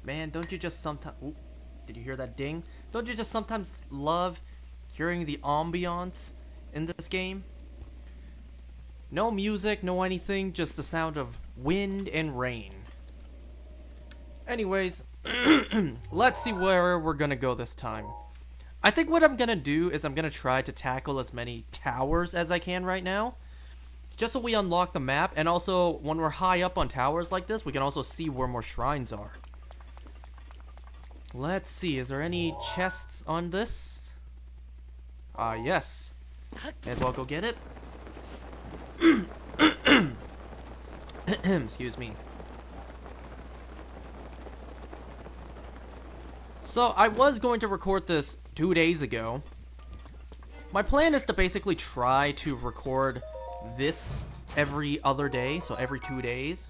Man, don't you just sometimes... Did you hear that ding? Don't you just sometimes love hearing the ambiance in this game? No music, no anything, just the sound of wind and rain. Anyways, let's see where we're gonna go this time. I think what I'm gonna do is I'm gonna try to tackle as many towers as I can right now. Just so we unlock the map, and also when we're high up on towers like this, we can also see where more shrines are. Let's see, is there any chests on this? Yes. May as well go get it. Excuse me. So, I was going to record this 2 days ago. My plan is to basically try to record this every other day, so every 2 days.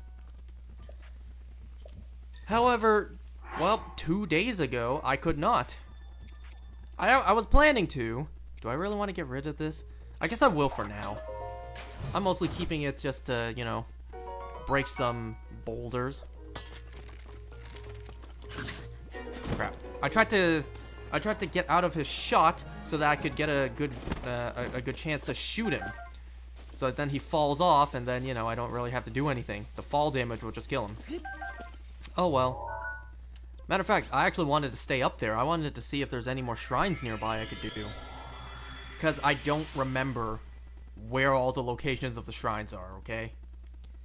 However, well, 2 days ago, I could not. I was planning to. Do I really want to get rid of this? I guess I will for now. I'm mostly keeping it just to, you know, break some boulders. Crap. I tried to get out of his shot so that I could get a good chance to shoot him. So then he falls off, and then, you know, I don't really have to do anything. The fall damage will just kill him. Oh well. Matter of fact, I actually wanted to stay up there. I wanted to see if there's any more shrines nearby I could do. Because I don't remember where all the locations of the shrines are, okay?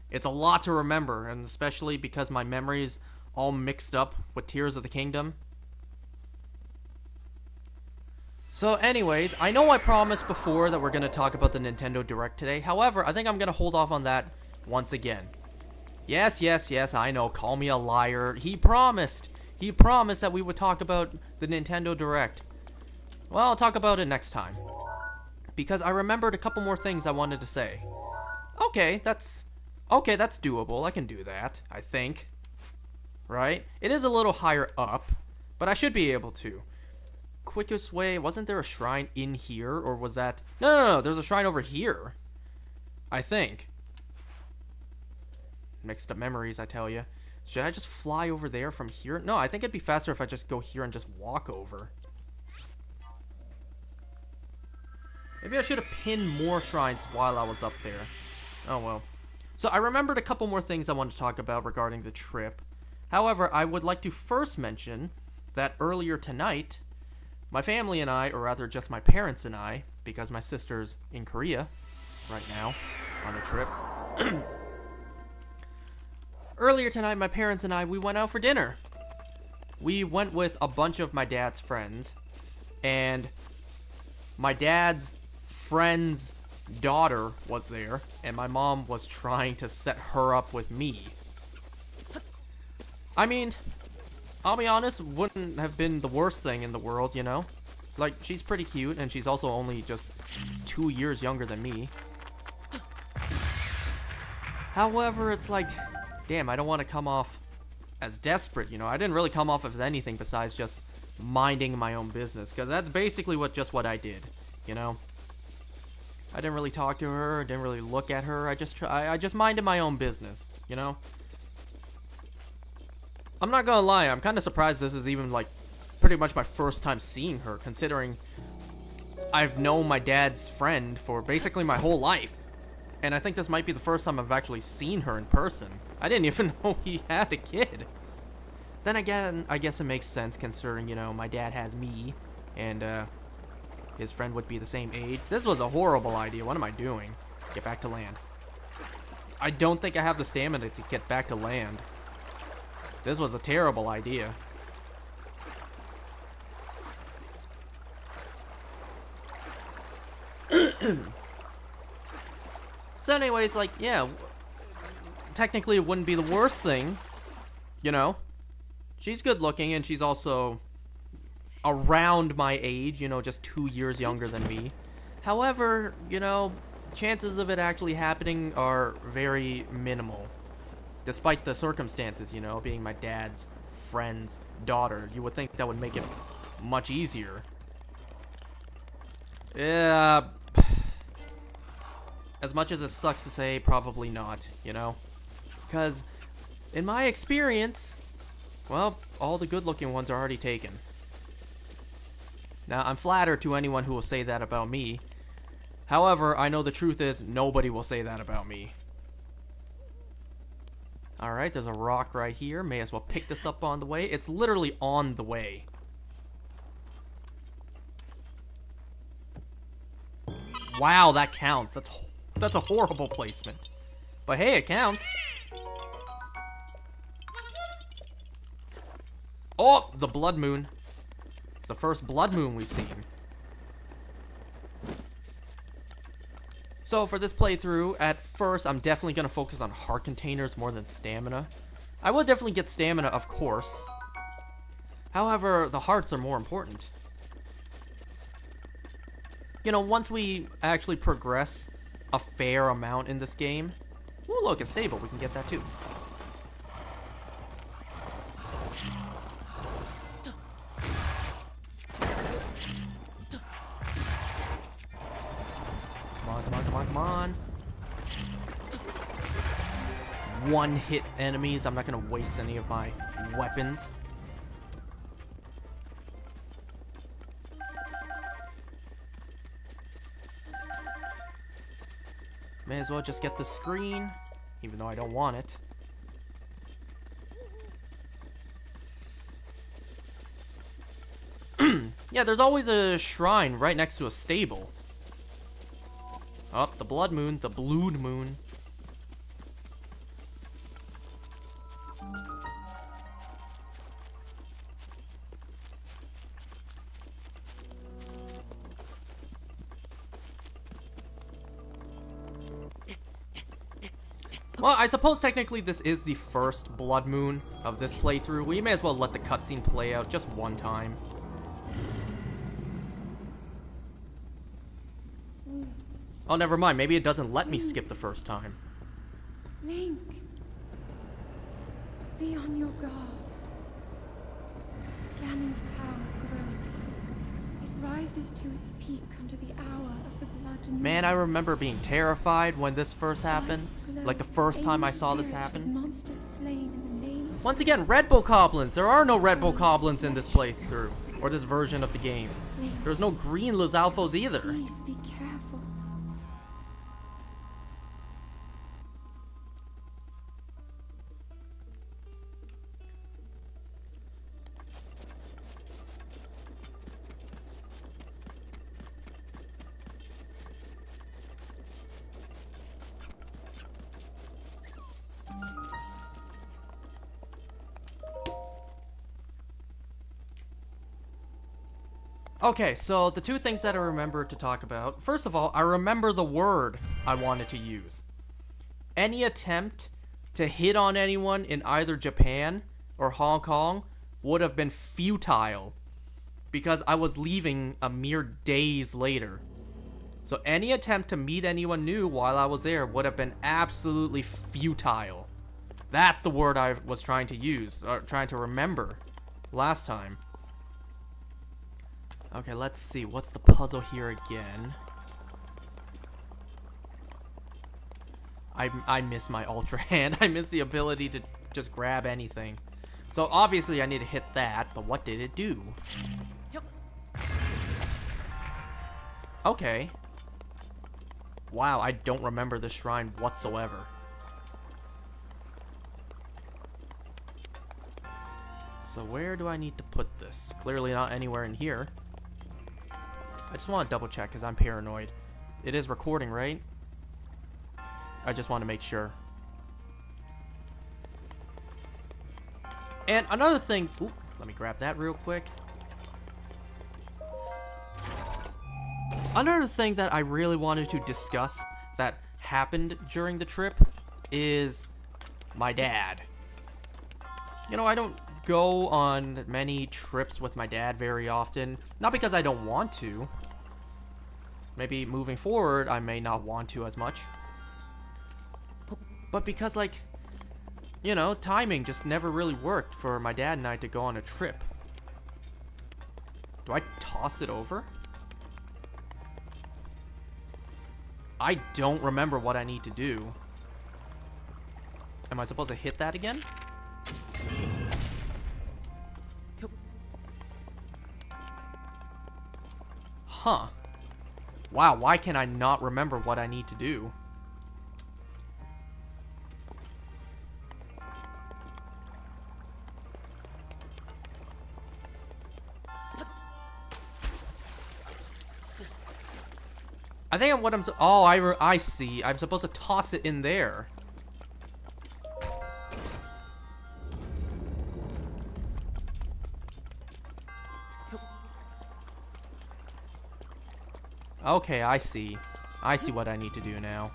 It's a lot to remember, and especially because my memory's all mixed up with Tears of the Kingdom. So anyways, I know I promised before that we're going to talk about the Nintendo Direct today. However, I think I'm going to hold off on that once again. Yes, I know, call me a liar. He promised that we would talk about the Nintendo Direct. Well, I'll talk about it next time. Because I remembered a couple more things I wanted to say. Okay, that's doable. I can do that, I think. Right? It is a little higher up, but I should be able to. Quickest way, wasn't there a shrine in here, or was that... No, there's a shrine over here. I think. Mixed up memories, I tell you. Should I just fly over there from here? No, I think it'd be faster if I just go here and just walk over. Maybe I should have pinned more shrines while I was up there. Oh well. So I remembered a couple more things I wanted to talk about regarding the trip. However, I would like to first mention that earlier tonight, my family and I, or rather just my parents and I, because my sister's in Korea right now on a trip. Earlier tonight, my parents and I, we went out for dinner. We went with a bunch of my dad's friends, and my dad's friend's daughter was there, and my mom was trying to set her up with me. I mean, I'll be honest, wouldn't have been the worst thing in the world, you know? Like, she's pretty cute, and she's also only just 2 years younger than me. However, it's like, damn, I don't want to come off as desperate, you know? I didn't really come off as anything besides just minding my own business, because that's basically what I did, you know? I didn't really talk to her, didn't really look at her, I just minded my own business, you know? I'm not gonna lie, I'm kind of surprised this is even, like, pretty much my first time seeing her, considering I've known my dad's friend for basically my whole life. And I think this might be the first time I've actually seen her in person. I didn't even know he had a kid. Then again, I guess it makes sense considering, you know, my dad has me, and, his friend would be the same age. This was a horrible idea. What am I doing? Get back to land. I don't think I have the stamina to get back to land. This was a terrible idea. So anyways, like, yeah, technically it wouldn't be the worst thing, you know? She's good looking, and she's also around my age, you know, just 2 years younger than me. However, you know, chances of it actually happening are very minimal. Despite the circumstances, you know, being my dad's friend's daughter, you would think that would make it much easier. Yeah, as much as it sucks to say, probably not, you know? Because, in my experience, Well, all the good-looking ones are already taken. Now, I'm flattered to anyone who will say that about me. However, I know the truth is nobody will say that about me. Alright, there's a rock right here. May as well pick this up on the way. It's literally on the way. Wow, that counts. That's a horrible placement. But hey, it counts. Oh, the blood moon. It's the first blood moon we've seen. So for this playthrough, at first, I'm definitely going to focus on heart containers more than stamina. I will definitely get stamina, of course. However, the hearts are more important. You know, once we actually progress a fair amount in this game... Ooh, look, it's stable. We can get that too. Come on. One-hit enemies. I'm not going to waste any of my weapons. May as well just get the screen, even though I don't want it. Yeah, there's always a shrine right next to a stable. Oh, the blood moon, the blued moon. Well, I suppose technically this is the first blood moon of this playthrough. We may as well let the cutscene play out just one time. Oh, never mind. Maybe it doesn't let me skip the first time. Link, be on your guard. Ganon's power grows. It rises to its peak under the hour of the blood moon. Man, I remember being terrified when this first happened. Like the first time I saw this happen. Monsters slain in the name of... Once again, Red Bokoblins. There are no Red Bokoblins in this playthrough. Or this version of the game. There's no green Lizalfos either. Please be careful. Okay, so the two things that I remember to talk about. First of all, I remember the word I wanted to use. Any attempt to hit on anyone in either Japan or Hong Kong would have been futile because I was leaving a mere days later. So any attempt to meet anyone new while I was there would have been absolutely futile. That's the word I was trying to use, or trying to remember last time. Okay, let's see. What's the puzzle here again? I miss my Ultra Hand. I miss the ability to just grab anything. So obviously I need to hit that, but what did it do? Okay. Wow, I don't remember this shrine whatsoever. So where do I need to put this? Clearly not anywhere in here. I just want to double check because I'm paranoid. It is recording, right? I just want to make sure. And another thing... Ooh, let me grab that real quick. Another thing that I really wanted to discuss that happened during the trip is my dad. You know, I don't go on many trips with my dad very often. Not because I don't want to. Maybe moving forward, I may not want to as much. But because, like, you know, timing just never really worked for my dad and I to go on a trip. Do I toss it over? I don't remember what I need to do. Am I supposed to hit that again? Huh. Wow, why can I not remember what I need to do? I think what I'm... Oh, I see. I'm supposed to toss it in there. Okay, I see. I see what I need to do now.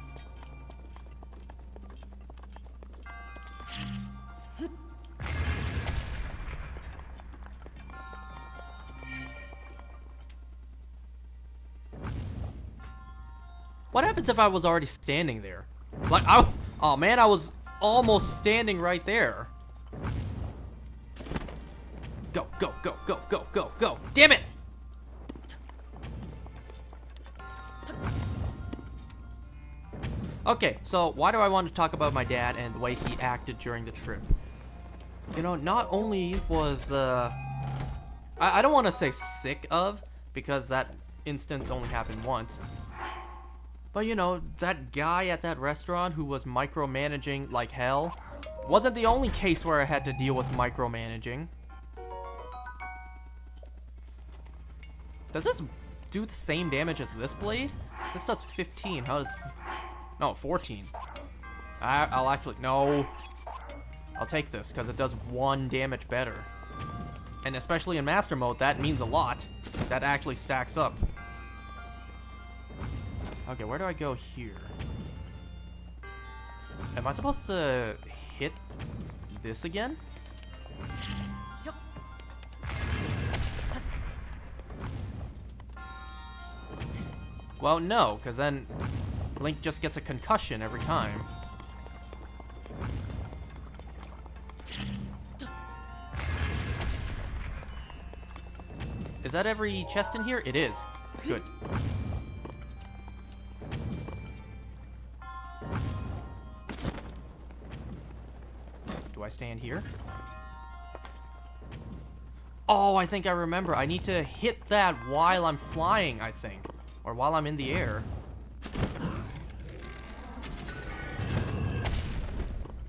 What happens if I was already standing there? Like, oh man, I was almost standing right there. Go, go, go, go, go, go, go. Damn it! Okay, so why do I want to talk about my dad and the way he acted during the trip? You know, not only was, I don't want to say sick of, because that instance only happened once. But you know, that guy at that restaurant who was micromanaging like hell wasn't the only case where I had to deal with micromanaging. Does this do the same damage as this blade? This does 15. How does... No, 14. I'll actually... No. I'll take this, because it does 1 damage better. And especially in Master Mode, that means a lot. That actually stacks up. Okay, where do I go here? Am I supposed to hit this again? Yep. Well, no, because then Link just gets a concussion every time. Is that every chest in here? It is. Good. Do I stand here? Oh, I think I remember. I need to hit that while I'm flying, I think. Or while I'm in the air.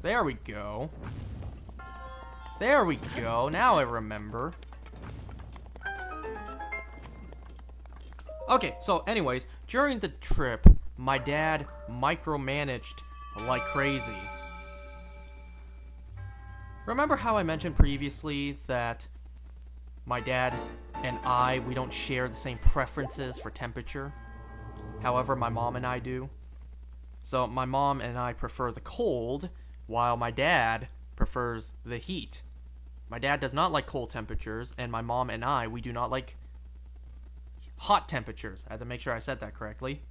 There we go. There we go. Now I remember. Okay, so anyways, during the trip, my dad micromanaged like crazy. Remember how I mentioned previously that my dad and we don't share the same preferences for temperature? However, my mom and I do. So my mom and I prefer the cold, while my dad prefers the heat. My dad does not like cold temperatures, and my mom and we do not like hot temperatures. I had to make sure I said that correctly.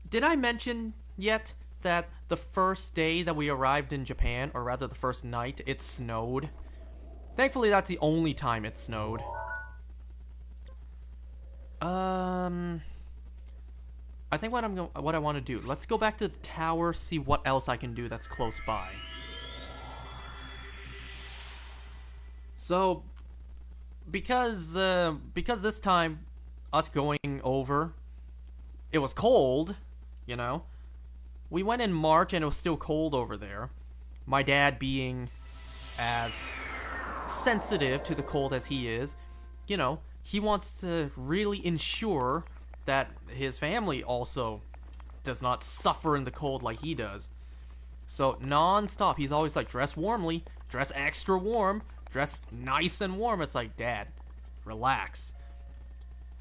Did I mention yet that the first day that we arrived in Japan, or rather the first night, it snowed? Thankfully, that's the only time it snowed. I think what I want to do, let's go back to the tower, see what else I can do that's close by. So, because this time, us going over, it was cold, you know. We went in March and it was still cold over there. My dad being as sensitive to the cold as he is, you know, he wants to really ensure that his family also does not suffer in the cold like he does. So non-stop, he's always like, dress warmly, dress extra warm, dress nice and warm. It's like, Dad, relax.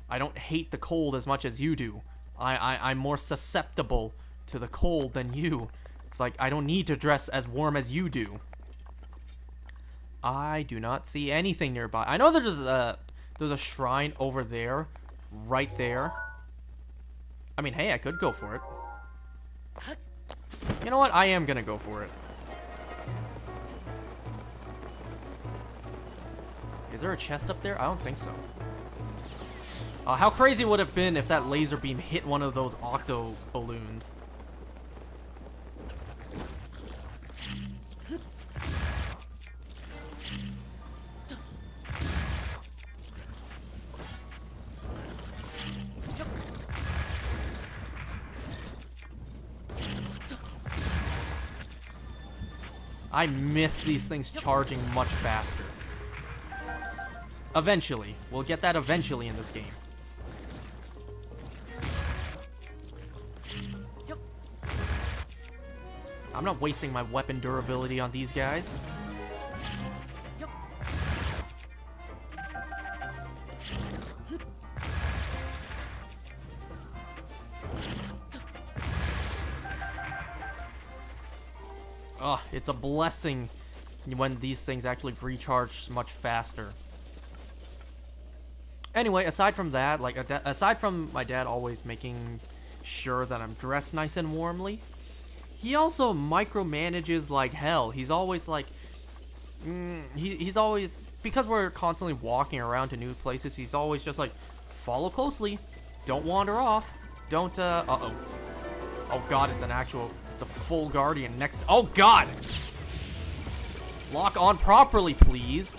I don't hate the cold as much as you do. I'm more susceptible to the cold than you. It's like, I don't need to dress as warm as you do. I do not see anything nearby. I know there's a shrine over there, right there. I mean, hey, I could go for it. You know what? I am gonna go for it. Is there a chest up there? I don't think so. How crazy would it have been if that laser beam hit one of those octo balloons? I miss these things charging much faster. Eventually. We'll get that eventually in this game. Yep. I'm not wasting my weapon durability on these guys. Yep. Ugh, it's a blessing when these things actually recharge much faster. Anyway, aside from that, like, aside from my dad always making sure that I'm dressed nice and warmly, he also micromanages like hell. He's always like, he's always, because we're constantly walking around to new places, he's always just like, follow closely, don't wander off, don't, uh-oh. Oh god, it's an actual, the full guardian next, oh god! Lock on properly, please.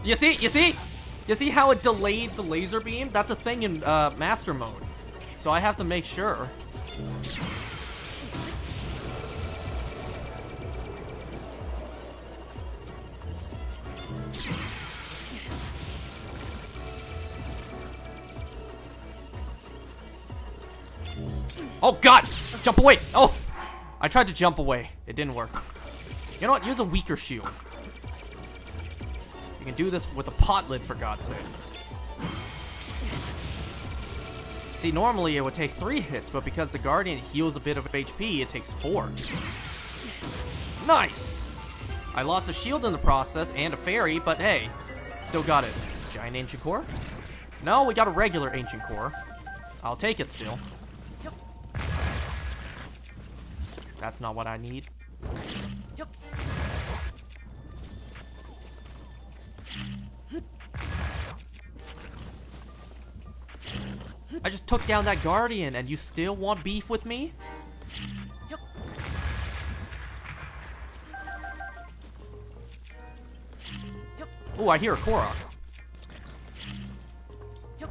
You see how it delayed the laser beam? That's a thing in master mode. So I have to make sure. Oh god! Jump away! Oh! I tried to jump away. It didn't work. You know what? Use a weaker shield. You can do this with a pot lid, for God's sake. See, normally it would take 3 hits, but because the Guardian heals a bit of HP, it takes 4. Nice! I lost a shield in the process, and a fairy, but hey, still got it. Giant Ancient Core? No, we got a regular Ancient Core. I'll take it still. Yep. That's not what I need. Yep. I just took down that Guardian, and you still want beef with me? Yep. Yep. Ooh, I hear a Korok. Yep.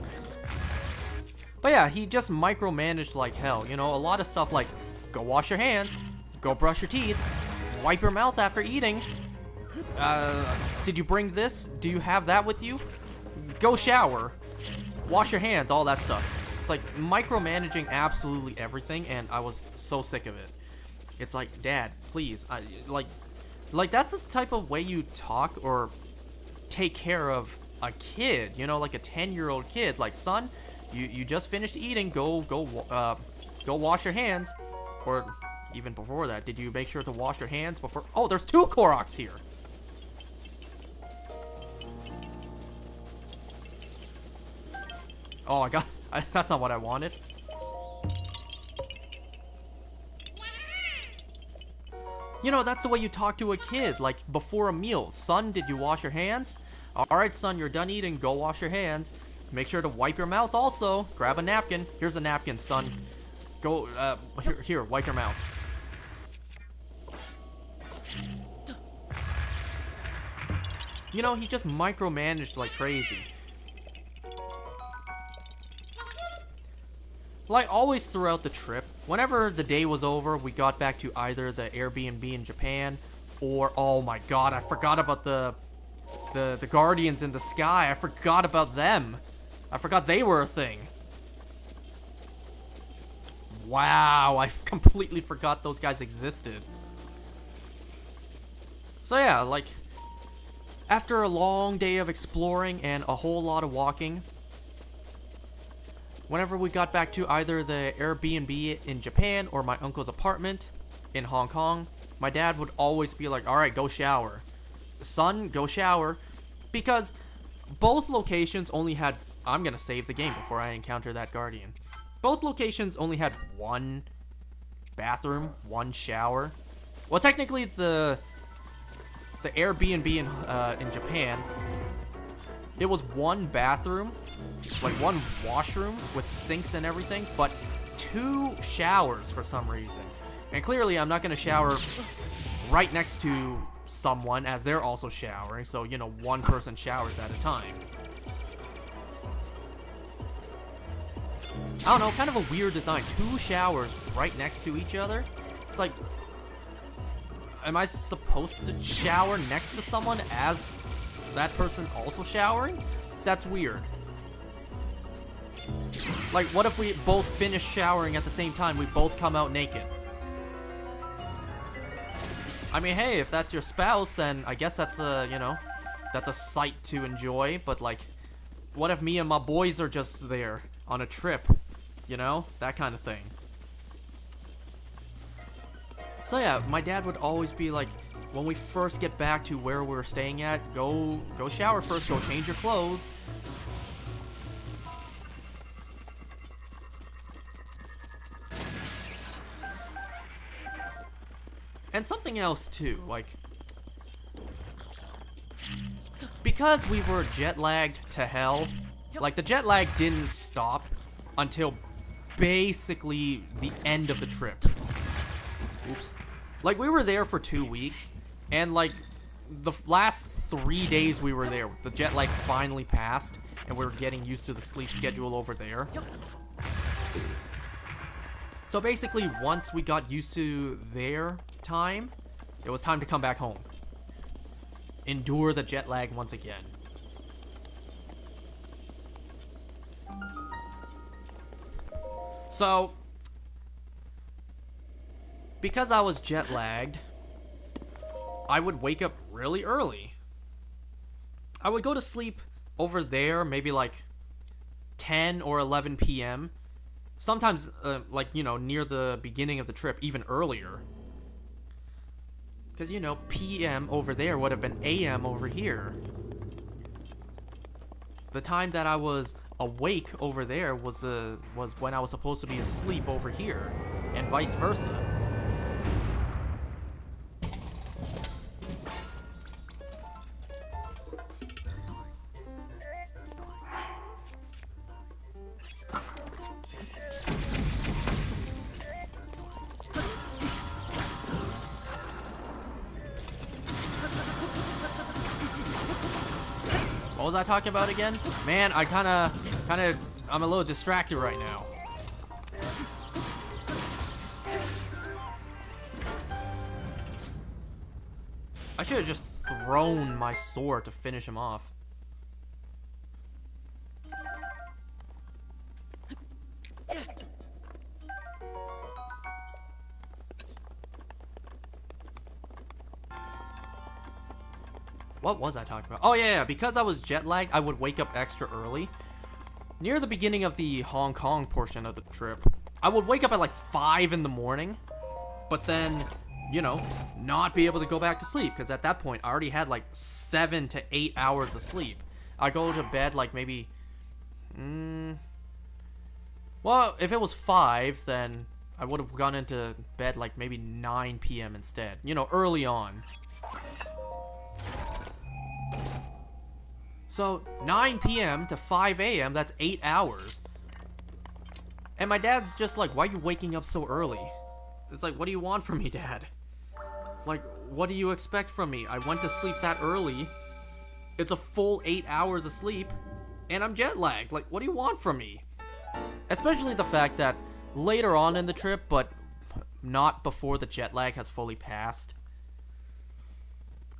But yeah, he just micromanaged like hell. You know, a lot of stuff like, go wash your hands, go brush your teeth, wipe your mouth after eating. Did you bring this? Do you have that with you? Go shower. Wash your hands, all that stuff. It's like micromanaging absolutely everything, and I was so sick of it. It's like, Dad, please, like that's the type of way you talk or take care of a kid, you know, like a 10-year-old kid. Like, son, you just finished eating, go wash your hands. Or even before that, did you make sure to wash your hands before? Oh, there's 2 Koroks here. Oh, that's not what I wanted. You know, that's the way you talk to a kid, like before a meal. Son, did you wash your hands? Alright, son, you're done eating, go wash your hands. Make sure to wipe your mouth also. Grab a napkin. Here's a napkin, son. Go, here, wipe your mouth. You know, he just micromanaged like crazy. Like always throughout the trip, whenever the day was over, we got back to either the Airbnb in Japan, or, oh my god, I forgot about the Guardians in the sky. I forgot about them. I forgot they were a thing. Wow, I completely forgot those guys existed. So yeah, like, after a long day of exploring and a whole lot of walking, whenever we got back to either the Airbnb in Japan or my uncle's apartment in Hong Kong, my dad would always be like, alright, go shower. Son, go shower. Because both locations only had... I'm gonna save the game before I encounter that Guardian. Both locations only had 1 bathroom, 1 shower. Well, technically the Airbnb in Japan, it was 1 bathroom, like 1 washroom with sinks and everything, but 2 showers for some reason. And clearly I'm not going to shower right next to someone as they're also showering, so, you know, 1 person showers at a time. I don't know, kind of a weird design. 2 showers right next to each other. like, am I supposed to shower next to someone as that person's also showering? That's weird. Like, what if we both finish showering at the same time? We both come out naked. I mean, hey, if that's your spouse, then I guess that's a, you know, that's a sight to enjoy. But, like, what if me and my boys are just there on a trip? You know? That kind of thing. So, yeah, my dad would always be like, when we first get back to where we're staying at, go shower first, go change your clothes. And something else too, like, because we were jet lagged to hell, like the jet lag didn't stop until basically the end of the trip. Oops. Like, we were there for 2 weeks, and like the last 3 days we were there, the jet lag finally passed, and we were getting used to the sleep schedule over there. So basically, once we got used to their time, it was time to come back home. Endure the jet lag once again. So, because I was jet lagged, I would wake up really early. I would go to sleep over there, maybe like 10 or 11 p.m., sometimes, like, you know, near the beginning of the trip, even earlier. Because, you know, PM over there would have been AM over here. The time that I was awake over there was when I was supposed to be asleep over here, and vice versa. What was I talking about again? Man, I I'm a little distracted right now. I should have just thrown my sword to finish him off. What was I talking about? Oh yeah, because I was jet lagged, I would wake up extra early. Near the beginning of the Hong Kong portion of the trip, I would wake up at like 5 in the morning, but then, you know, not be able to go back to sleep, because at that point I already had like 7 to 8 hours of sleep. I go to bed like maybe, well, if it was 5, then I would have gone into bed like maybe 9 p.m. instead, you know, early on. So, 9 p.m. to 5 a.m., that's 8 hours. And my dad's just like, why are you waking up so early? It's like, what do you want from me, Dad? Like, what do you expect from me? I went to sleep that early. It's a full 8 hours of sleep. And I'm jet lagged. Like, what do you want from me? Especially the fact that later on in the trip, but not before the jet lag has fully passed.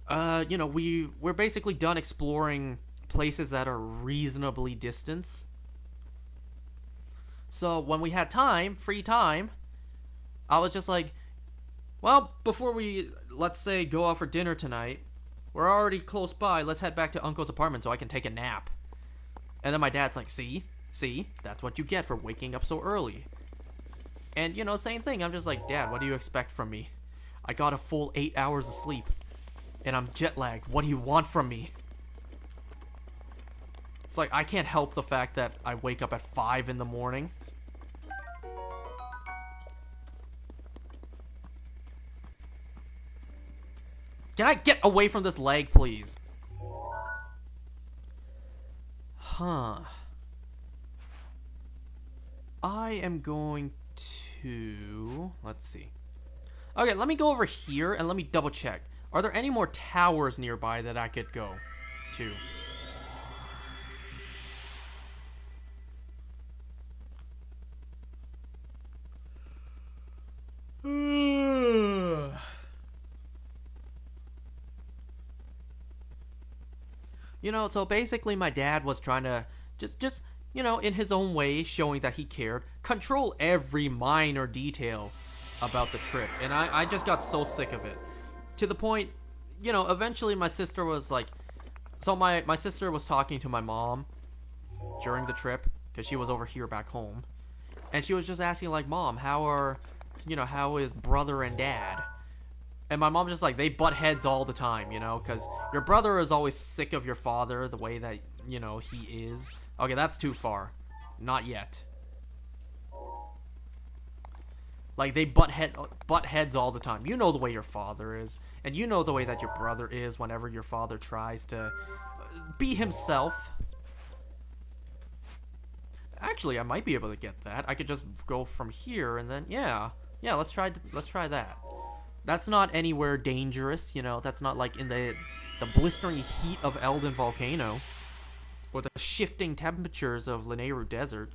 You know, we're basically done exploring places that are reasonably distant. So when we had time, free time, I was just like, well, before we, let's say, go out for dinner tonight, we're already close by, let's head back to Uncle's apartment so I can take a nap. And then my dad's like, see, that's what you get for waking up so early. And, you know, same thing, I'm just like, Dad, what do you expect from me? I got a full 8 hours of sleep, and I'm jet lagged. What do you want from me? It's like, I can't help the fact that I wake up at 5 in the morning. Can I get away from this leg, please? Huh. I am going to... Let's see. Okay, let me go over here and let me double check. Are there any more towers nearby that I could go to? You know, so basically my dad was trying to just you know, in his own way, showing that he cared, control every minor detail about the trip. And I just got so sick of it. To the point, you know, eventually my sister was like, so my sister was talking to my mom during the trip, because she was over here back home. And she was just asking, like, Mom, how is brother and dad? And my mom just like, they butt heads all the time, you know, because your brother is always sick of your father the way that, you know, he is. Okay, that's too far. Not yet. Like, they butt heads all the time. You know the way your father is, and you know the way that your brother is whenever your father tries to be himself. Actually, I might be able to get that. I could just go from here and then, yeah, let's try that. That's not anywhere dangerous, you know. That's not like in the blistering heat of Eldin Volcano or the shifting temperatures of Lanayru Desert.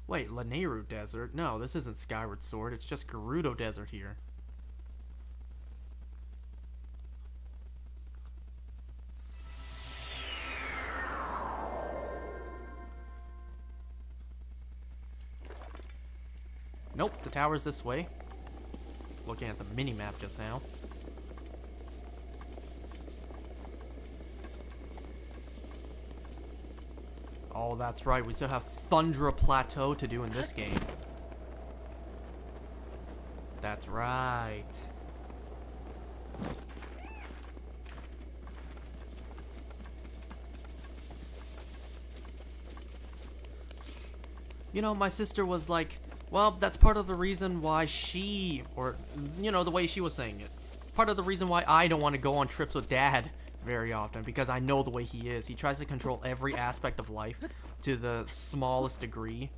Wait, Lanayru Desert? No, this isn't Skyward Sword. It's just Gerudo Desert here. Nope, the tower's this way. Looking at the mini-map just now. Oh, that's right. We still have Thundra Plateau to do in this game. That's right. You know, my sister was like, well, that's part of the reason why she, or, you know, the way she was saying it. Part of the reason why I don't want to go on trips with Dad very often, because I know the way he is. He tries to control every aspect of life to the smallest degree.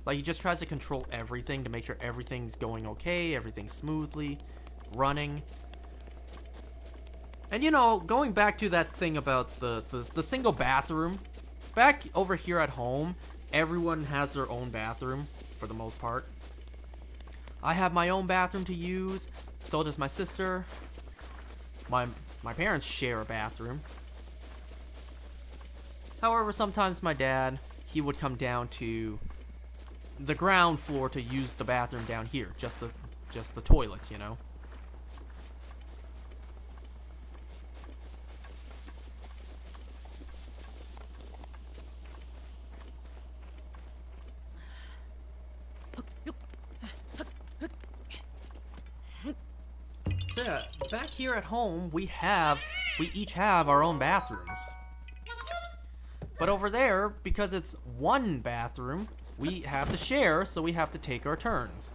Like, he just tries to control everything to make sure everything's going okay, everything's smoothly running. And, you know, going back to that thing about the single bathroom, back over here at home, everyone has their own bathroom, for the most part. I have my own bathroom to use, so does my sister. My parents share a bathroom. However, sometimes my dad, he would come down to the ground floor to use the bathroom down here, just the toilet, you know. So yeah, back here at home, we each have our own bathrooms. But over there, because it's one bathroom, we have to share, so we have to take our turns.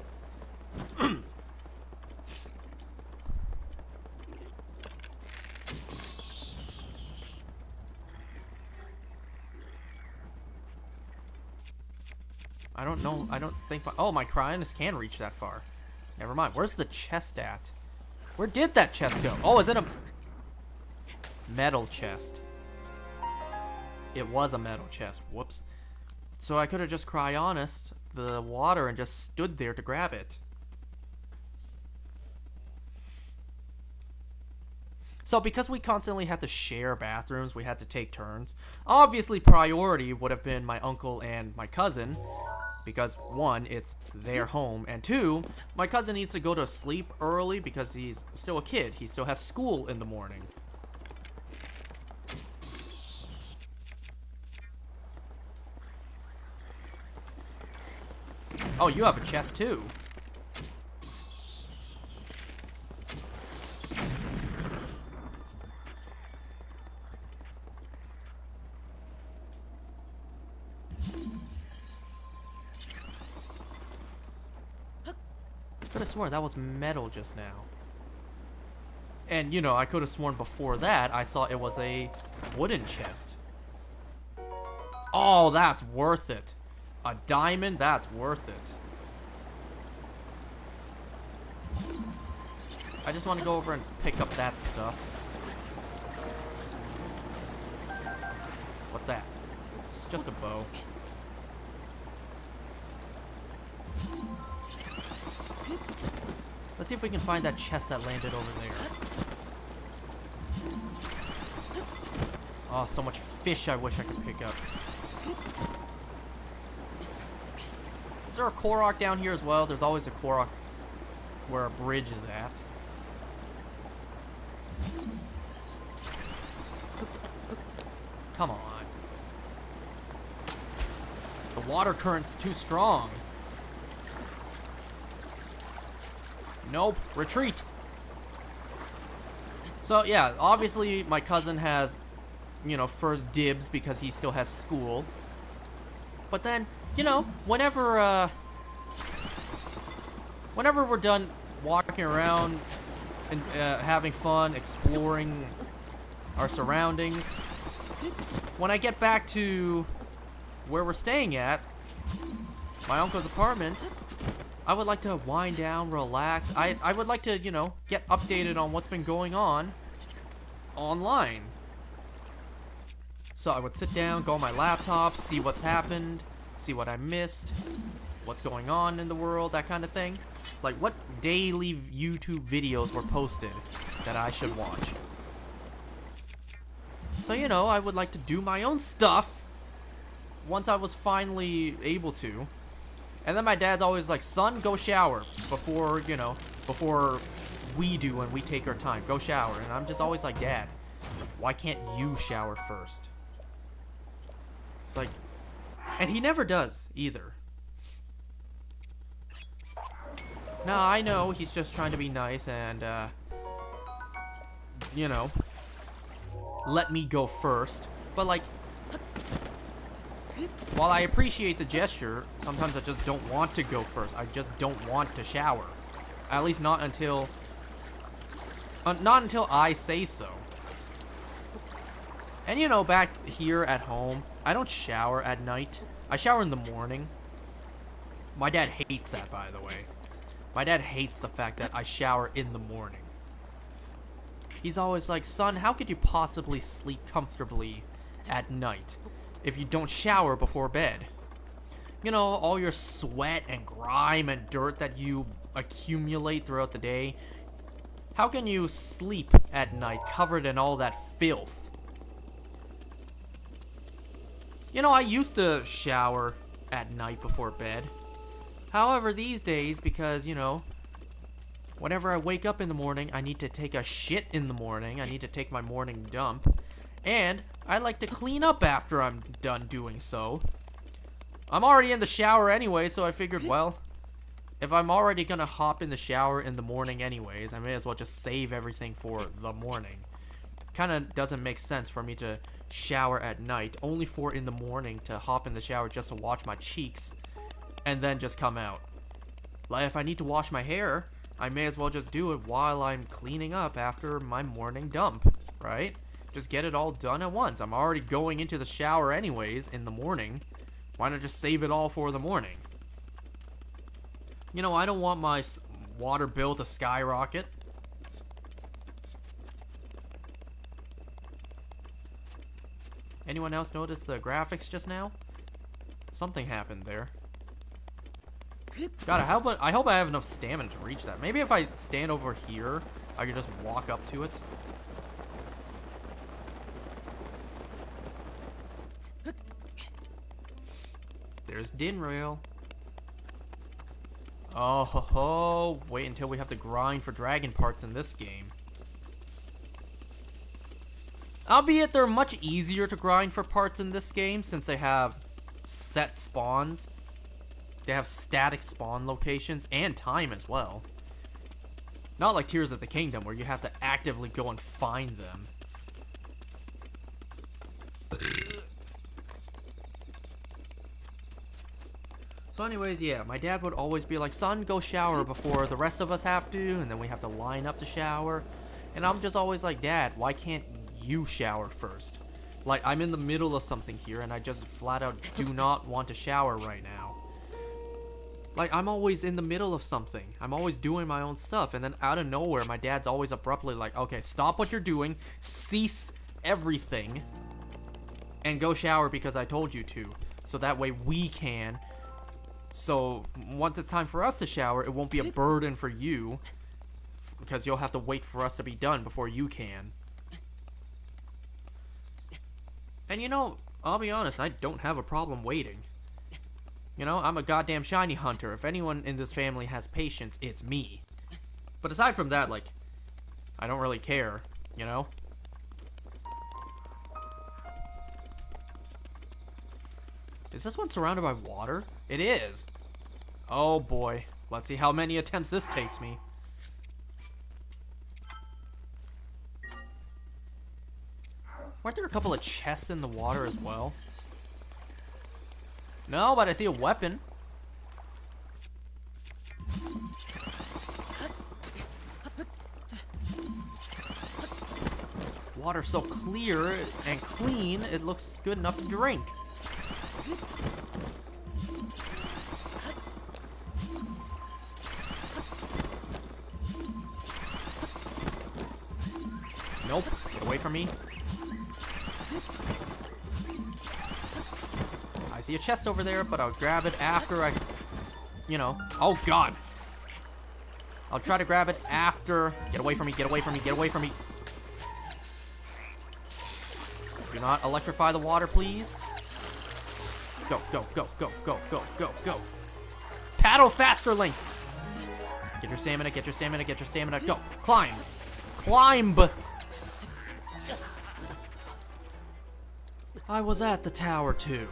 I don't know, I don't think my Cryonis can reach that far. Never mind, where's the chest at? Where did that chest go? Oh, is it a metal chest? It was a metal chest. Whoops. So I could have just Cryonised the water and just stood there to grab it. So because we constantly had to share bathrooms, we had to take turns. Obviously, priority would have been my uncle and my cousin. Because, one, it's their home, and two, my cousin needs to go to sleep early because he's still a kid. He still has school in the morning. Oh, you have a chest too. I could have sworn that was metal just now. And, you know, I could have sworn before that I saw it was a wooden chest. Oh, that's worth it. A diamond, that's worth it. I just want to go over and pick up that stuff. What's that? It's just a bow. Let's see if we can find that chest that landed over there. Oh, so much fish I wish I could pick up. Is there a Korok down here as well? There's always a Korok where a bridge is at. Come on. The water current's too strong. Nope. Retreat. So, yeah, obviously my cousin has, you know, first dibs because he still has school. But then, you know, whenever we're done walking around and having fun, exploring our surroundings, when I get back to where we're staying at, my uncle's apartment, I would like to wind down, relax. I would like to, you know, get updated on what's been going on online. So I would sit down, go on my laptop, see what's happened, see what I missed, what's going on in the world, that kind of thing. Like what daily YouTube videos were posted that I should watch. So, you know, I would like to do my own stuff once I was finally able to. And then my dad's always like, son, go shower before, you know, before we do and we take our time. Go shower. And I'm just always like, Dad, why can't you shower first? It's like, and he never does either. Now, I know he's just trying to be nice and, you know, let me go first. But like, while I appreciate the gesture, sometimes I just don't want to go first. I just don't want to shower. At least not until I say so. And you know, back here at home, I don't shower at night. I shower in the morning. My dad hates that, by the way. My dad hates the fact that I shower in the morning. He's always like, son, how could you possibly sleep comfortably at night if you don't shower before bed? You know, all your sweat and grime and dirt that you accumulate throughout the day. How can you sleep at night covered in all that filth? You know, I used to shower at night before bed. However, these days, because, you know, whenever I wake up in the morning, I need to take a shit in the morning. I need to take my morning dump. And I like to clean up after I'm done doing so. I'm already in the shower anyway, so I figured, well, if I'm already gonna hop in the shower in the morning anyways, I may as well just save everything for the morning. Kinda doesn't make sense for me to shower at night, only for in the morning to hop in the shower just to wash my cheeks, and then just come out. Like, if I need to wash my hair, I may as well just do it while I'm cleaning up after my morning dump, right? Just get it all done at once. I'm already going into the shower anyways in the morning. Why not just save it all for the morning? You know, I don't want my water bill to skyrocket. Anyone else notice the graphics just now? Something happened there. God, I hope I have enough stamina to reach that. Maybe if I stand over here, I could just walk up to it. There's Dinrail. Oh ho ho! Wait until we have to grind for dragon parts in this game. Albeit they're much easier to grind for parts in this game since they have set spawns. They have static spawn locations and time as well. Not like Tears of the Kingdom where you have to actively go and find them. So anyways, yeah, my dad would always be like, son, go shower before the rest of us have to, and then we have to line up to shower. And I'm just always like, Dad, why can't you shower first? Like, I'm in the middle of something here, and I just flat out do not want to shower right now. Like, I'm always in the middle of something. I'm always doing my own stuff, and then out of nowhere, my dad's always abruptly like, okay, stop what you're doing, cease everything, and go shower because I told you to. So that way we can. So once it's time for us to shower, it won't be a burden for you. because you'll have to wait for us to be done before you can. And you know, I'll be honest, I don't have a problem waiting. You know, I'm a goddamn shiny hunter. If anyone in this family has patience, it's me. But aside from that, like, I don't really care, you know? Is this one surrounded by water? It is. Oh boy. Let's see how many attempts this takes me. Weren't there a couple of chests in the water as well? No, but I see a weapon. Water so clear and clean, it looks good enough to drink. Nope, get away from me. I see a chest over there, but I'll grab it after I, you know. Oh god. I'll try to grab it after. Get away from me, get away from me, get away from me. Do not electrify the water, please. Go, go, go, go, go, go, go, go. Paddle faster, Link. Get your stamina, get your stamina, get your stamina. Go. Climb. Climb. I was at the tower too.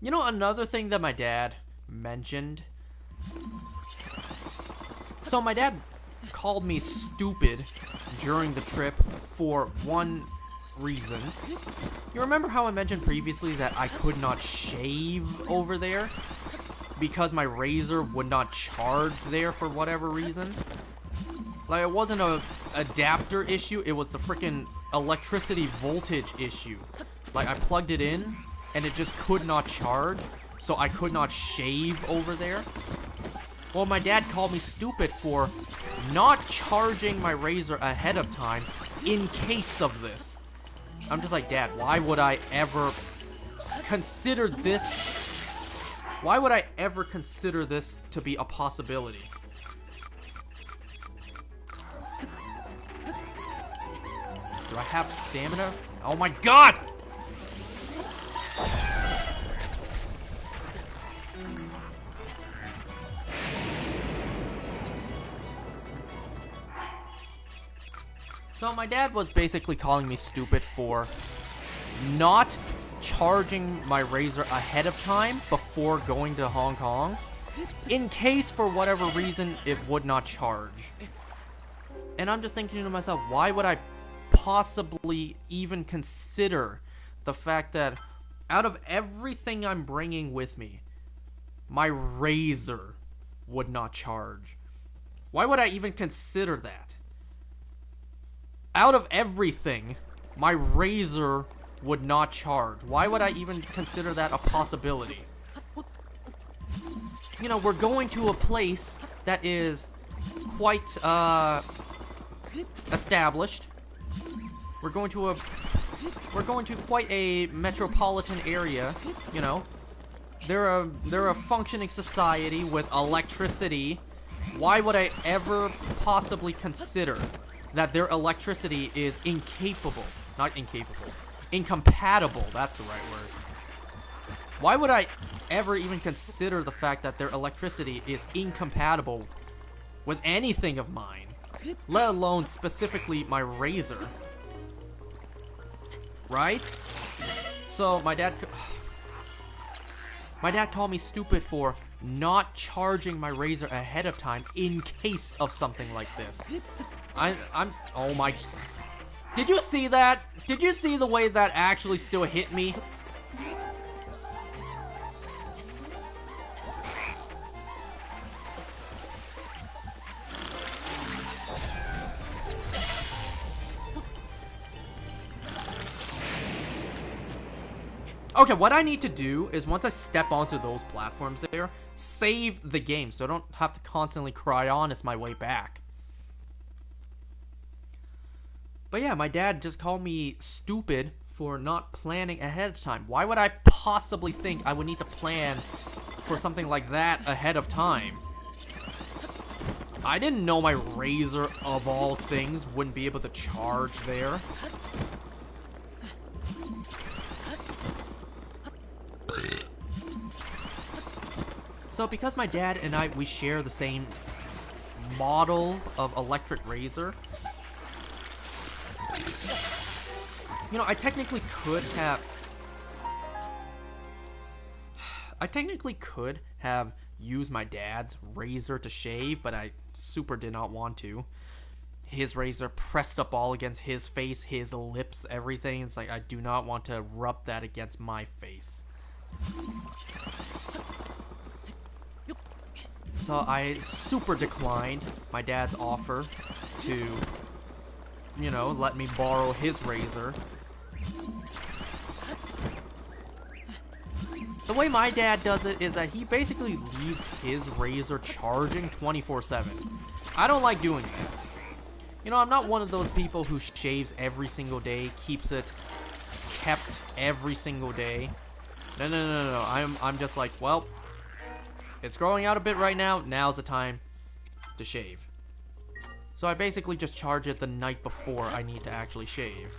You know, another thing that my dad mentioned. So my dad called me stupid during the trip for one reason. You remember how I mentioned previously that I could not shave over there because my razor would not charge there for whatever reason? Like, it wasn't a adapter issue, it was the freaking electricity voltage issue. Like, I plugged it in and it just could not charge, so I could not shave over there. Well, my dad called me stupid for not charging my razor ahead of time in case of this. I'm just like, Dad, why would I ever consider this? Why would I ever consider this to be a possibility? Do I have stamina? Oh my god! So my dad was basically calling me stupid for not charging my razor ahead of time before going to Hong Kong, in case for whatever reason it would not charge. And I'm just thinking to myself, why would I possibly even consider the fact that out of everything I'm bringing with me, my razor would not charge? Why would I even consider that? Out of everything, my razor would not charge. Why would I even consider that a possibility? You know, we're going to a place that is quite, established. We're going to quite a metropolitan area, you know. They're a functioning society with electricity. Why would I ever possibly consider that their electricity is incompatible, that's the right word. Why would I ever even consider the fact that their electricity is incompatible with anything of mine, let alone specifically my razor? Right? So my dad called me stupid for not charging my razor ahead of time in case of something like this. Oh my, did you see that? Did you see the way that actually still hit me? Okay, what I need to do is once I step onto those platforms there, save the game so I don't have to constantly cry on it's my way back. But yeah, my dad just called me stupid for not planning ahead of time. Why would I possibly think I would need to plan for something like that ahead of time? I didn't know my razor, of all things, wouldn't be able to charge there. So because my dad and we share the same model of electric razor, you know, I technically could have used my dad's razor to shave, but I super did not want to. His razor pressed up all against his face, his lips, everything. It's like, I do not want to rub that against my face. So I super declined my dad's offer to, you know, let me borrow his razor. The way my dad does it is that he basically leaves his razor charging 24/7. I don't like doing that. You know, I'm not one of those people who shaves every single day, keeps it kept every single day. No. I'm just like, well, it's growing out a bit right now. Now's the time to shave. So I basically just charge it the night before I need to actually shave.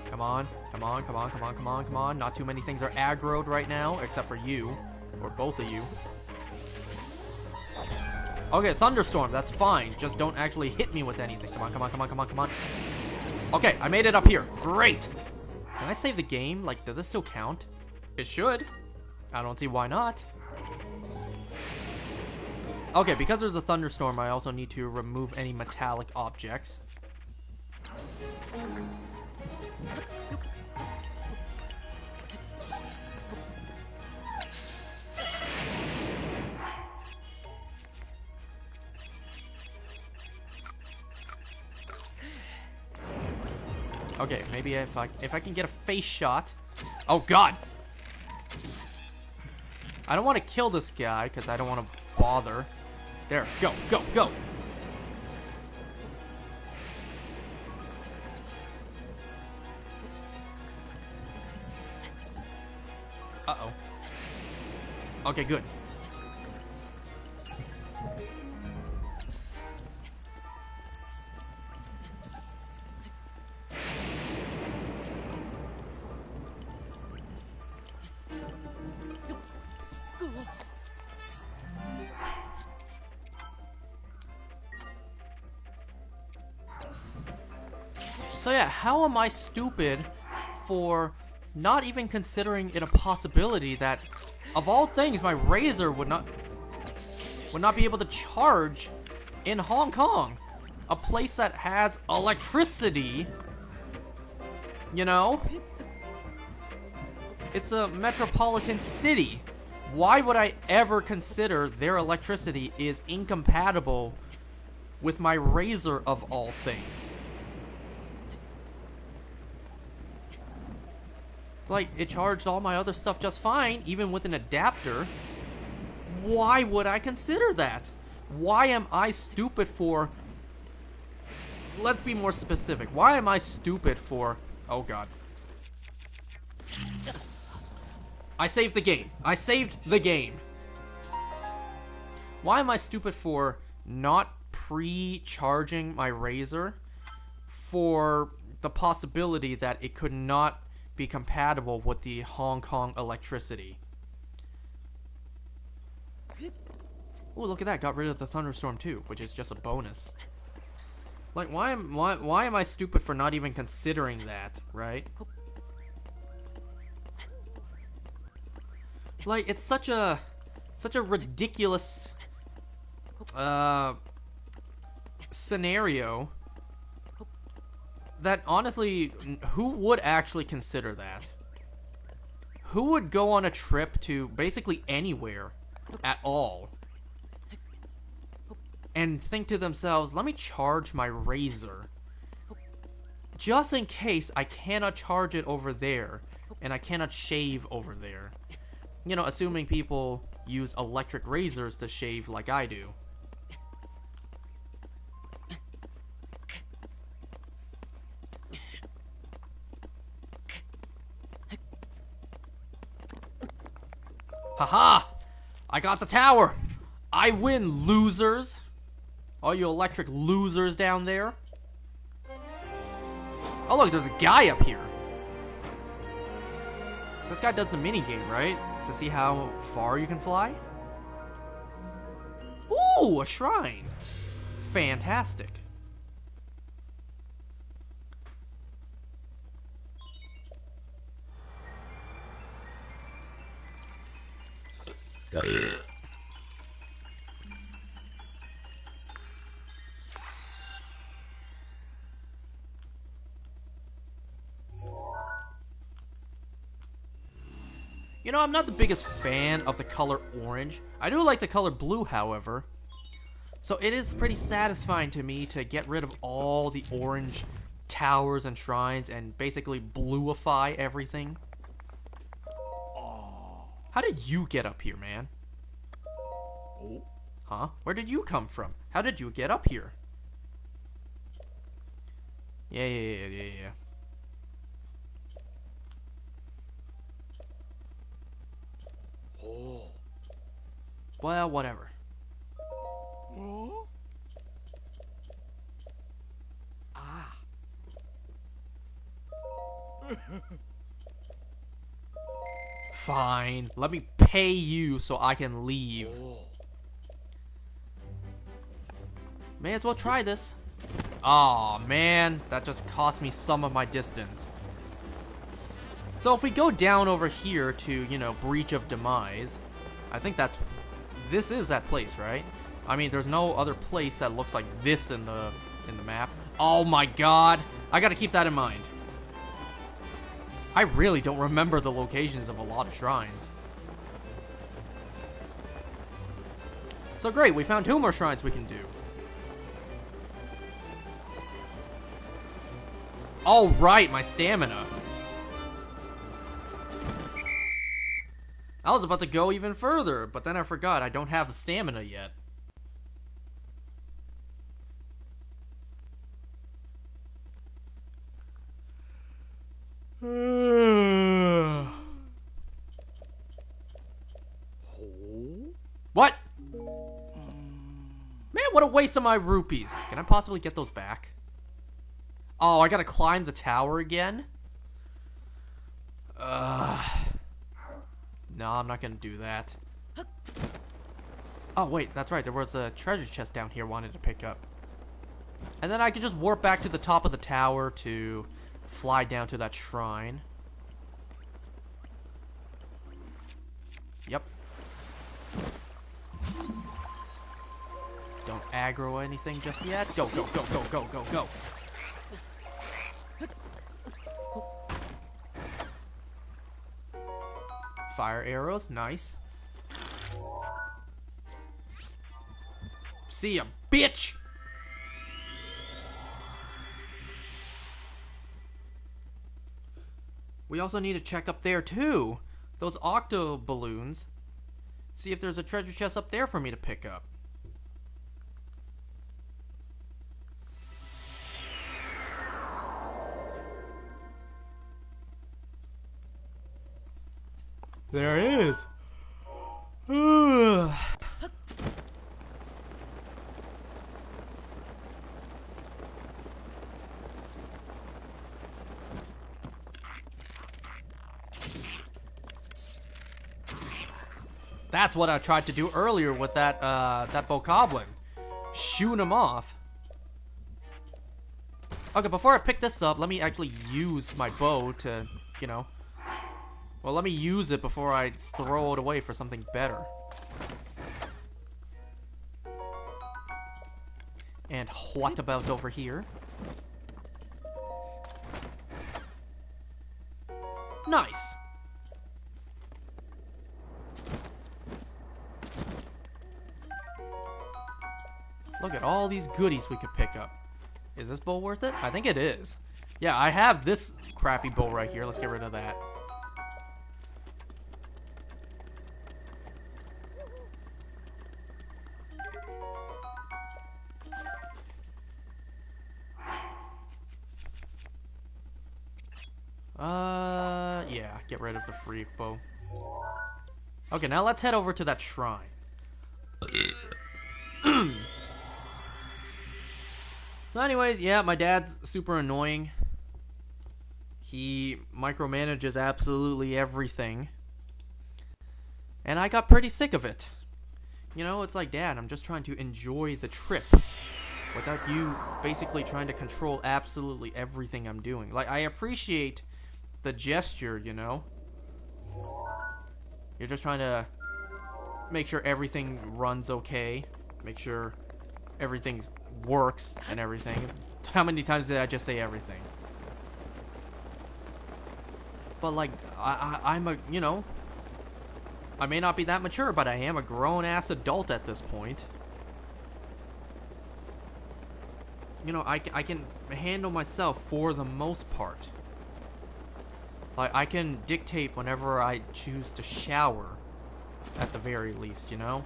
Come on. Not too many things are aggroed right now, except for you. Or both of you. Okay, thunderstorm, that's fine. Just don't actually hit me with anything. Come on. Okay, I made it up here. Great. Can I save the game? Like, does this still count? It should. I don't see why not. Okay, because there's a thunderstorm, I also need to remove any metallic objects. Okay, maybe if I can get a face shot. Oh God! I don't want to kill this guy because I don't want to bother. There, go. Uh-oh. Okay, good. So yeah, how am I stupid for not even considering it a possibility that, of all things, my razor would not be able to charge in Hong Kong, a place that has electricity, you know? It's a metropolitan city. Why would I ever consider their electricity is incompatible with my razor of all things? Like, it charged all my other stuff just fine, even with an adapter. Why would I consider that? Why am I stupid for... Let's be more specific. Why am I stupid for... Oh God. I saved the game. Why am I stupid for not pre-charging my razor for the possibility that it could not be compatible with the Hong Kong electricity? Oh, look at that. Got rid of the thunderstorm too, which is just a bonus. Like, why am I stupid for not even considering that, right? Like, it's such a ridiculous scenario that, honestly, who would actually consider that? Who would go on a trip to basically anywhere at all and think to themselves, let me charge my razor just in case I cannot charge it over there and I cannot shave over there? You know, assuming people use electric razors to shave like I do. Haha! I got the tower! I win, losers! All you electric losers down there. Oh look, there's a guy up here. This guy does the minigame, right? To see how far you can fly? Ooh, a shrine! Fantastic. You know, I'm not the biggest fan of the color orange. I do like the color blue, however. So it is pretty satisfying to me to get rid of all the orange towers and shrines and basically bluify everything. How did you get up here, man? Oh. Huh? Where did you come from? How did you get up here? Yeah. Oh. Well, whatever. Oh. Ah. Fine. Let me pay you so I can leave. Oh. May as well try this. Aw, man. That just cost me some of my distance. So if we go down over here to, you know, Breach of Demise, I think this is that place, right? I mean, there's no other place that looks like this in the map. Oh my god. I gotta keep that in mind. I really don't remember the locations of a lot of shrines. So great, we found 2 more shrines we can do. All right, my stamina. I was about to go even further, but then I forgot I don't have the stamina yet. What? Man, what a waste of my rupees. Can I possibly get those back? Oh, I gotta climb the tower again? No, I'm not gonna do that. Oh, wait, that's right. There was a treasure chest down here I wanted to pick up. And then I could just warp back to the top of the tower to fly down to that shrine. Yep. Don't aggro anything just yet. Go, go, go, go, go, go, go. Fire arrows, nice. See ya, bitch! We also need to check up there too. Those octo balloons. See if there's a treasure chest up there for me to pick up. There it is. That's what I tried to do earlier with that bokoblin. Shoot him off. Okay, before I pick this up, let me actually use my bow to, you know. Well, let me use it before I throw it away for something better. And what about over here? Nice. Look at all these goodies we could pick up. Is this bow worth it? I think it is. Yeah, I have this crappy bow right here. Let's get rid of that. Yeah, get rid of the free bow. Okay, now let's head over to that shrine. So anyways, yeah, my dad's super annoying. He micromanages absolutely everything. And I got pretty sick of it. You know, it's like, Dad, I'm just trying to enjoy the trip without you basically trying to control absolutely everything I'm doing. Like, I appreciate the gesture, you know? You're just trying to make sure everything runs okay. Make sure everything works and everything. How many times did I just say everything? But like, I'm a, you know, I may not be that mature, but I am a grown-ass adult at this point. You know, I can handle myself for the most part. Like, I can dictate whenever I choose to shower, at the very least, you know?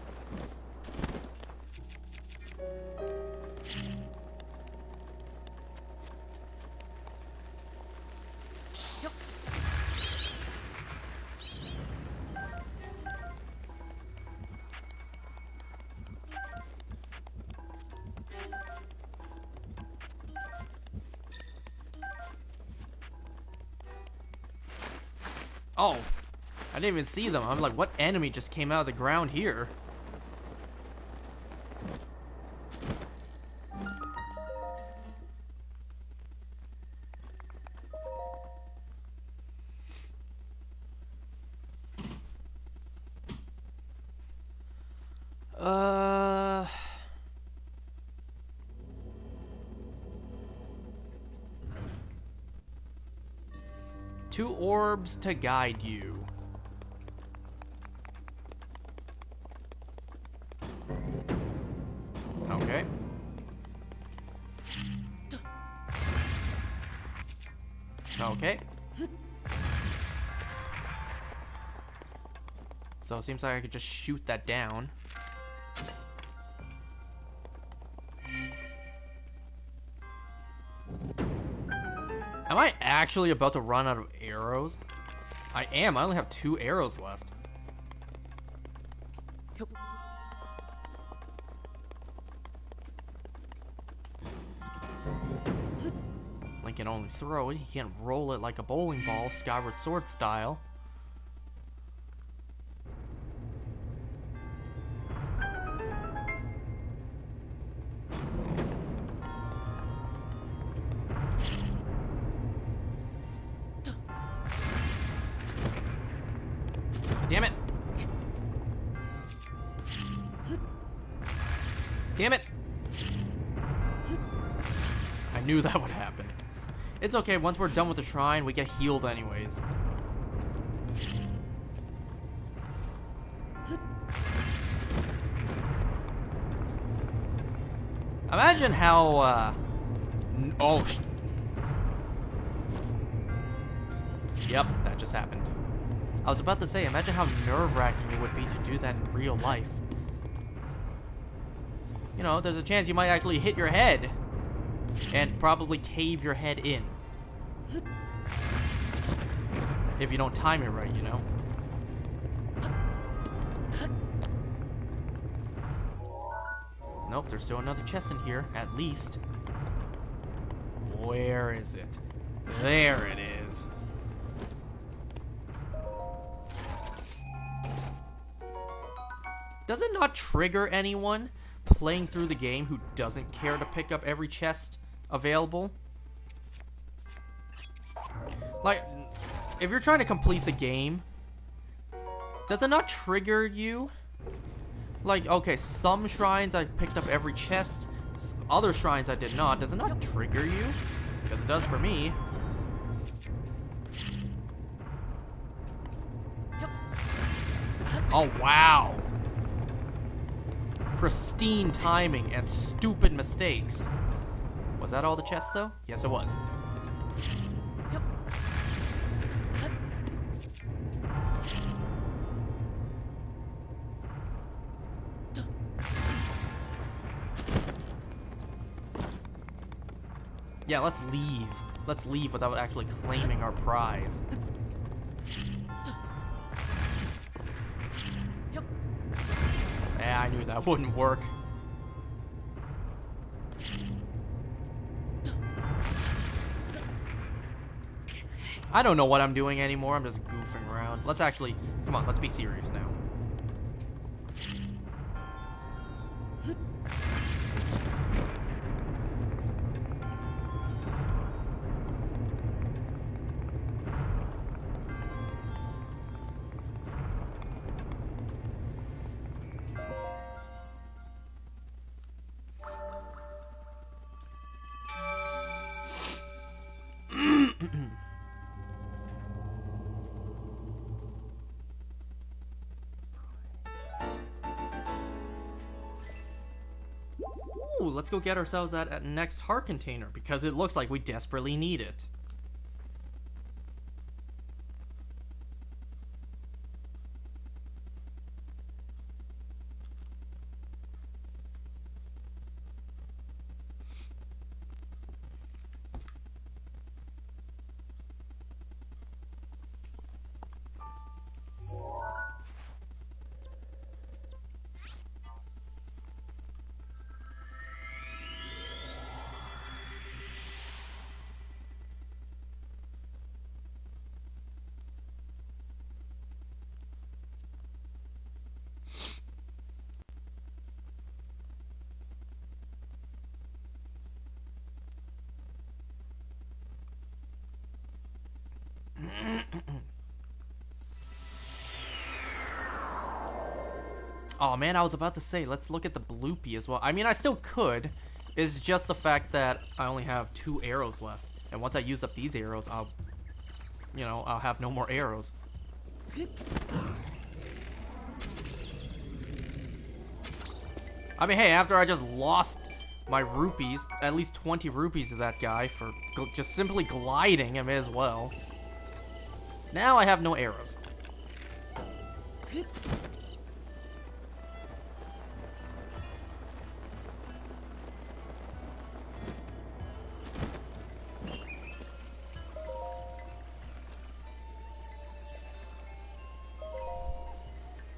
Oh, I didn't even see them. I'm like, what enemy just came out of the ground here? Two orbs to guide you. Okay. Okay. So it seems like I could just shoot that down. Am I actually about to run out of arrows? I am. I only have 2 arrows left. Link can only throw it. He can't roll it like a bowling ball, Skyward Sword style. Damn it! Damn it! I knew that would happen. It's okay, once we're done with the shrine, we get healed anyways. Imagine how, Yep, that just happened. I was about to say, imagine how nerve-wracking it would be to do that in real life. You know, there's a chance you might actually hit your head and probably cave your head in. If you don't time it right, you know. Nope, there's still another chest in here, at least. Where is it? There it is. Does it not trigger anyone playing through the game who doesn't care to pick up every chest available? Like, if you're trying to complete the game, does it not trigger you? Like, okay, some shrines I picked up every chest, other shrines I did not. Does it not trigger you? Because it does for me. Oh, wow. Pristine timing and stupid mistakes. Was that all the chests, though? Yes, it was. Yeah, let's leave. let's leave without actually claiming our prize. Yeah, I knew that wouldn't work. I don't know what I'm doing anymore. I'm just goofing around. Let's actually, come on, let's be serious now. Ooh, let's go get ourselves that next heart container because it looks like we desperately need it. Oh man, I was about to say, let's look at the bloopy as well. I mean, I still could. It's just the fact that I only have 2 arrows left. And once I use up these arrows, I'll have no more arrows. I mean, hey, after I just lost my rupees, at least 20 rupees to that guy for just simply gliding, I may as well. Now I have no arrows.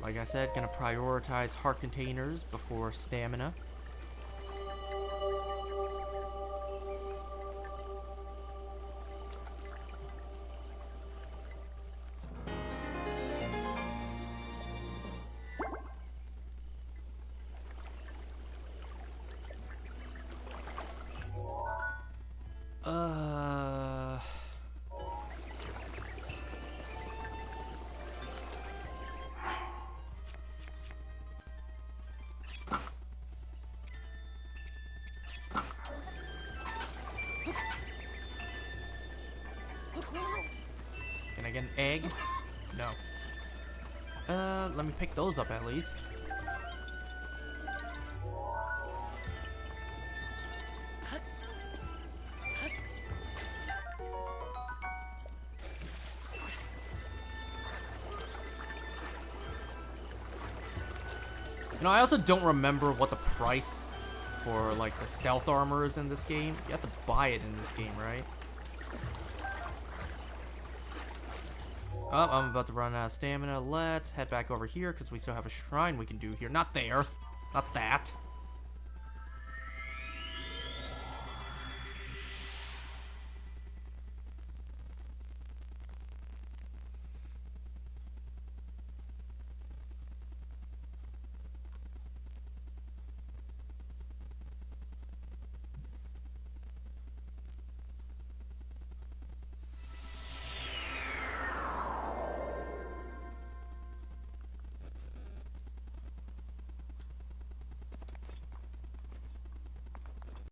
Like I said, gonna prioritize heart containers before stamina. Can I get an egg? No. Let me pick those up at least. You know, I also don't remember what the price for, like, the stealth armor is in this game. You have to buy it in this game, right? Oh, I'm about to run out of stamina. Let's head back over here because we still have a shrine we can do here. Not there. Not that.